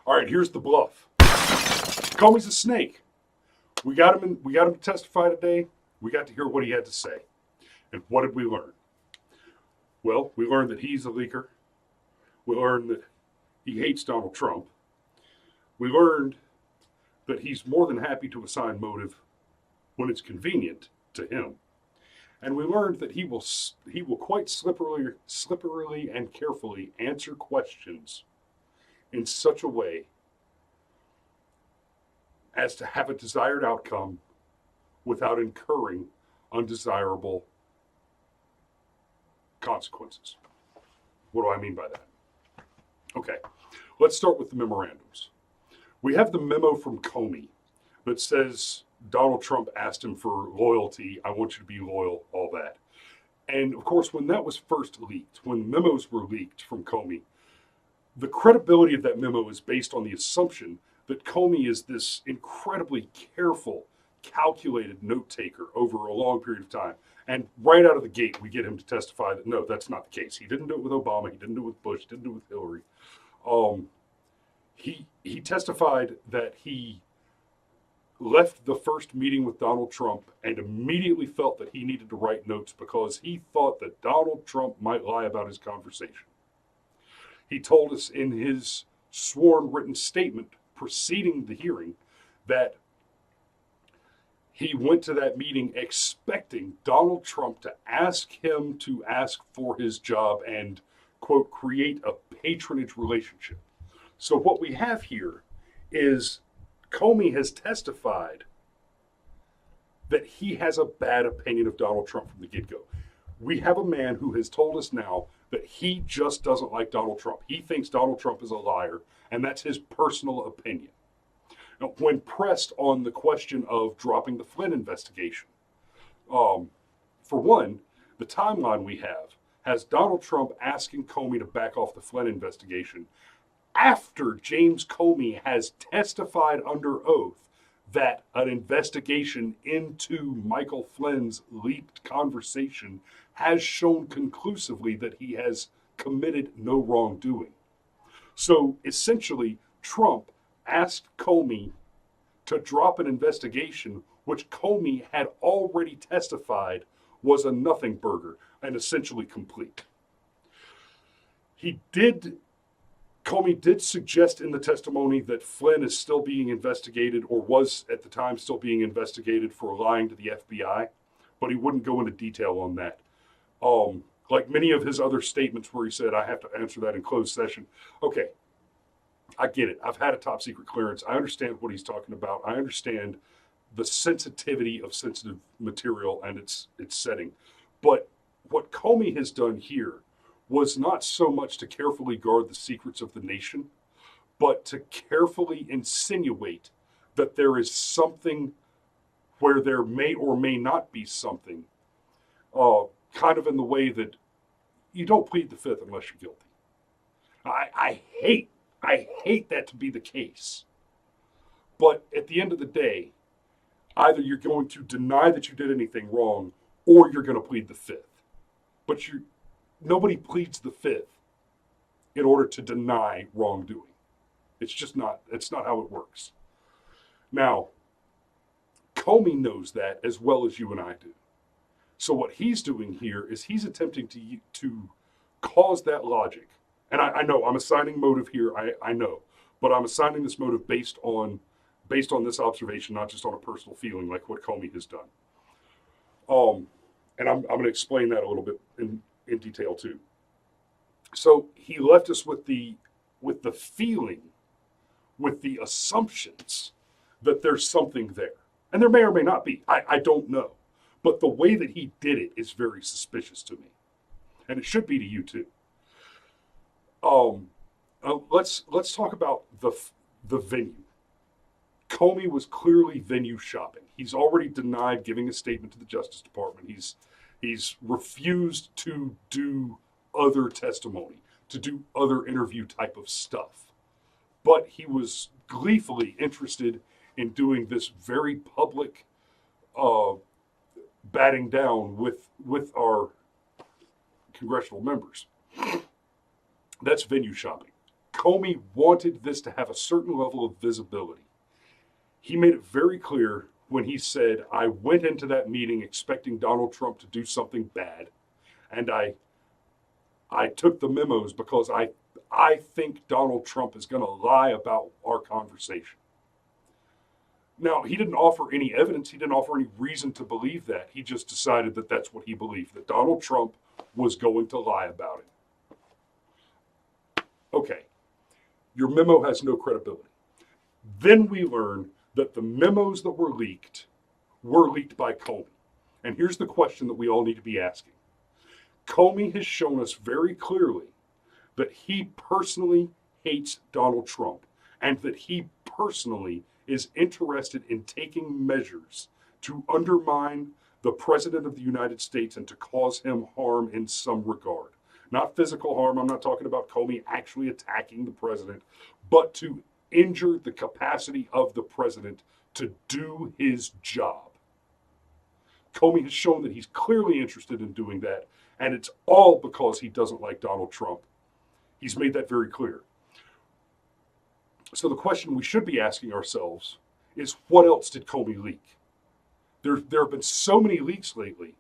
All right, here's the bluff. Comey's a snake. We got him to testify today. We got to hear what he had to say. And what did we learn? Well, we learned that he's a leaker. We learned that he hates Donald Trump. We learned that he's more than happy to assign motive when it's convenient to him. And we learned that he will quite slipperily and carefully answer questions in such a way as to have a desired outcome without incurring undesirable consequences. What do I mean by that? Okay, let's start with the memorandums. We have the memo from Comey that says Donald Trump asked him for loyalty. I want you to be loyal, all that. And of course, when that was first leaked, when memos were leaked from Comey, the credibility of that memo is based on the assumption that Comey is this incredibly careful, calculated note taker over a long period of time. And right out of the gate, we get him to testify that no, that's not the case. He didn't do it with Obama. He didn't do it with Bush. Didn't do it with Hillary. He testified that he left the first meeting with Donald Trump and immediately felt that he needed to write notes because he thought that Donald Trump might lie about his conversation. He told us in his sworn written statement preceding the hearing that he went to that meeting expecting Donald Trump to ask him to ask for his job and, quote, create a patronage relationship. So what we have here is Comey has testified that he has a bad opinion of Donald Trump from the get-go. We have a man who has told us now that he just doesn't like Donald Trump. He thinks Donald Trump is a liar, and that's his personal opinion. Now, when pressed on the question of dropping the Flynn investigation, for one, the timeline we have has Donald Trump asking Comey to back off the Flynn investigation after James Comey has testified under oath that an investigation into Michael Flynn's leaked conversation has shown conclusively that he has committed no wrongdoing. So essentially, Trump asked Comey to drop an investigation which Comey had already testified was a nothing burger and essentially complete. Comey did suggest in the testimony that Flynn is still being investigated, or was at the time still being investigated, for lying to the FBI, but he wouldn't go into detail on that. Like many of his other statements where he said, I have to answer that in closed session. Okay, I get it. I've had a top secret clearance. I understand what he's talking about. I understand the sensitivity of sensitive material and its setting. But what Comey has done here was not so much to carefully guard the secrets of the nation, but to carefully insinuate that there is something where there may or may not be something, kind of in the way that you don't plead the fifth unless you're guilty. I hate that to be the case. But at the end of the day, either you're going to deny that you did anything wrong, or you're going to plead the fifth. But nobody pleads the fifth in order to deny wrongdoing. It's not how it works. Now, Comey knows that as well as you and I do. So what he's doing here is he's attempting to cause that logic. And I know I'm assigning motive here, I know. But I'm assigning this motive based on this observation, not just on a personal feeling like what Comey has done. And I'm going to explain that a little bit in detail too. So he left us with the feeling, with the assumptions that there's something there. And there may or may not be. I don't know. But the way that he did it is very suspicious to me. And it should be to you too. Let's talk about the venue. Comey was clearly venue shopping. He's already denied giving a statement to the Justice Department. He's refused to do other testimony, to do other interview type of stuff. But he was gleefully interested in doing this very public batting down with our congressional members. That's venue shopping. Comey wanted this to have a certain level of visibility. He made it very clear when he said, I went into that meeting expecting Donald Trump to do something bad, and I took the memos because I think Donald Trump is going to lie about our conversation. Now, he didn't offer any evidence. He didn't offer any reason to believe that. He just decided that that's what he believed, that Donald Trump was going to lie about it. Okay, your memo has no credibility. Then we learn that the memos that were leaked by Comey. And here's the question that we all need to be asking. Comey has shown us very clearly that he personally hates Donald Trump and that he personally is interested in taking measures to undermine the President of the United States and to cause him harm in some regard. Not physical harm, I'm not talking about Comey actually attacking the president, but to injure the capacity of the president to do his job. Comey has shown that he's clearly interested in doing that, and it's all because he doesn't like Donald Trump. He's made that very clear. So the question we should be asking ourselves is, what else did Comey leak? There have been so many leaks lately,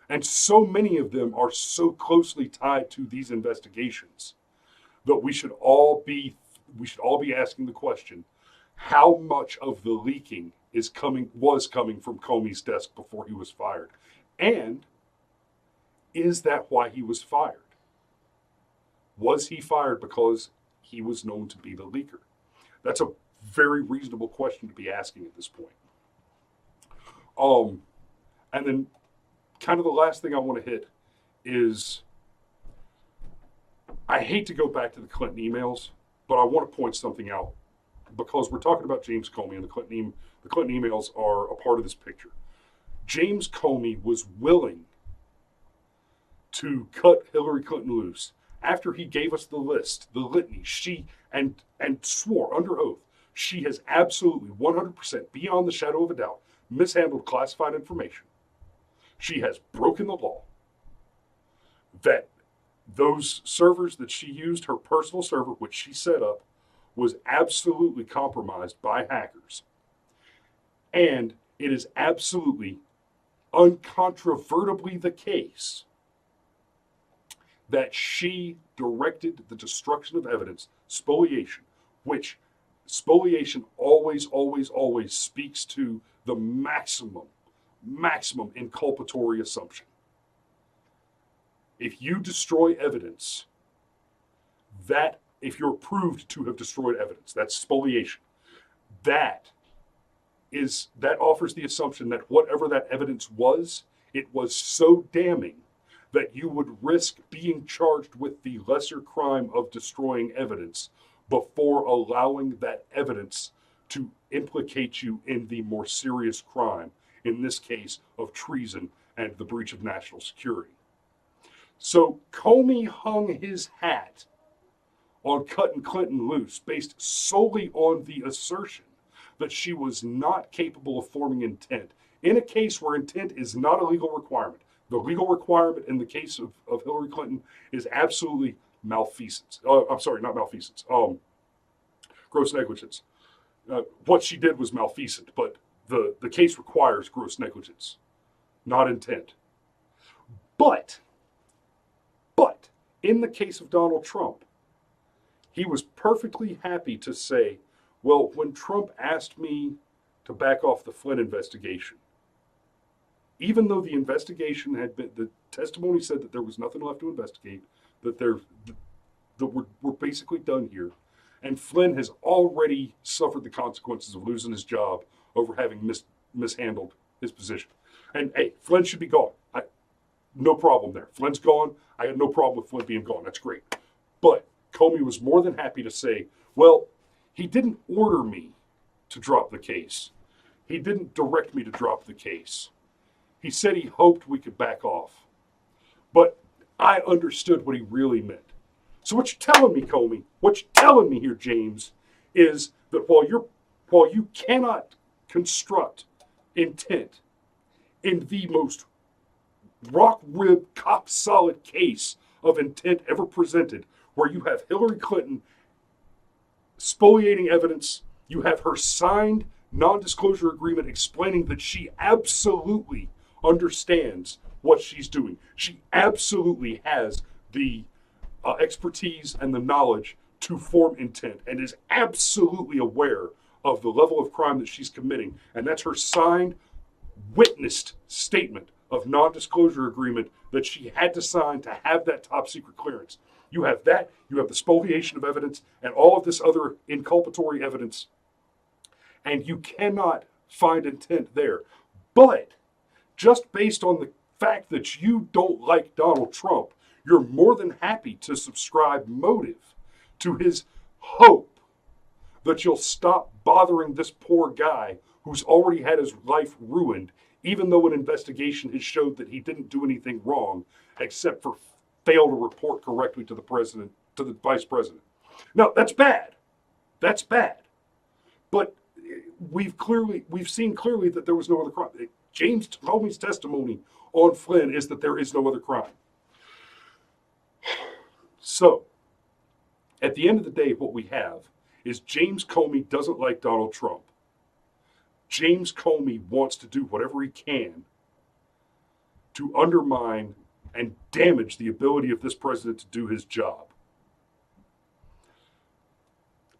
and so many of them are so closely tied to these investigations that we should all be asking the question, how much of the leaking was coming from Comey's desk before he was fired? And is that why he was fired? Was he fired because he was known to be the leaker? That's a very reasonable question to be asking at this point. And then kind of the last thing I want to hit is, I hate to go back to the Clinton emails, but I want to point something out because we're talking about James Comey, and the Clinton emails are a part of this picture. James Comey was willing to cut Hillary Clinton loose after he gave us the list, the litany, and swore under oath she has absolutely 100%, beyond the shadow of a doubt, mishandled classified information. She has broken the law. That those servers that she used, her personal server, which she set up, was absolutely compromised by hackers. And it is absolutely, uncontrovertibly the case that she directed the destruction of evidence, spoliation, which spoliation always speaks to the maximum inculpatory assumption. If you destroy evidence, that, if you're proved to have destroyed evidence, that's spoliation. That offers the assumption that whatever that evidence was, it was so damning that you would risk being charged with the lesser crime of destroying evidence before allowing that evidence to implicate you in the more serious crime, in this case of treason and the breach of national security. So Comey hung his hat on cutting Clinton loose based solely on the assertion that she was not capable of forming intent in a case where intent is not a legal requirement. The legal requirement in the case of Hillary Clinton is absolutely malfeasance. I'm sorry, not malfeasance. Gross negligence. What she did was malfeasant, but the case requires gross negligence, not intent. But in the case of Donald Trump, he was perfectly happy to say, well, when Trump asked me to back off the Flynn investigation, even though the investigation had been, the testimony said that there was nothing left to investigate, that we're basically done here, and Flynn has already suffered the consequences of losing his job over having mishandled his position. And hey, Flynn should be gone. No problem there. Flynn's gone. I had no problem with Flynn being gone. That's great. But Comey was more than happy to say, well, he didn't order me to drop the case. He didn't direct me to drop the case. He said he hoped we could back off. But I understood what he really meant. So what you're telling me, Comey, what you're telling me here, James, is that while you cannot construct intent in the most rock-rib, cop-solid case of intent ever presented, where you have Hillary Clinton spoliating evidence. You have her signed non-disclosure agreement explaining that she absolutely understands what she's doing. She absolutely has the expertise and the knowledge to form intent and is absolutely aware of the level of crime that she's committing. And that's her signed, witnessed statement of non-disclosure agreement that she had to sign to have that top secret clearance. You have that, you have the spoliation of evidence and all of this other inculpatory evidence, and you cannot find intent there. But just based on the fact that you don't like Donald Trump, you're more than happy to subscribe motive to his hope that you'll stop bothering this poor guy who's already had his life ruined, even though an investigation has showed that he didn't do anything wrong except for fail to report correctly to the president, to the vice president. Now, that's bad. That's bad. But we've seen clearly that there was no other crime. James Comey's testimony on Flynn is that there is no other crime. So, at the end of the day, what we have is James Comey doesn't like Donald Trump. James Comey wants to do whatever he can to undermine and damage the ability of this president to do his job.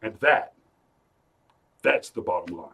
And that's the bottom line.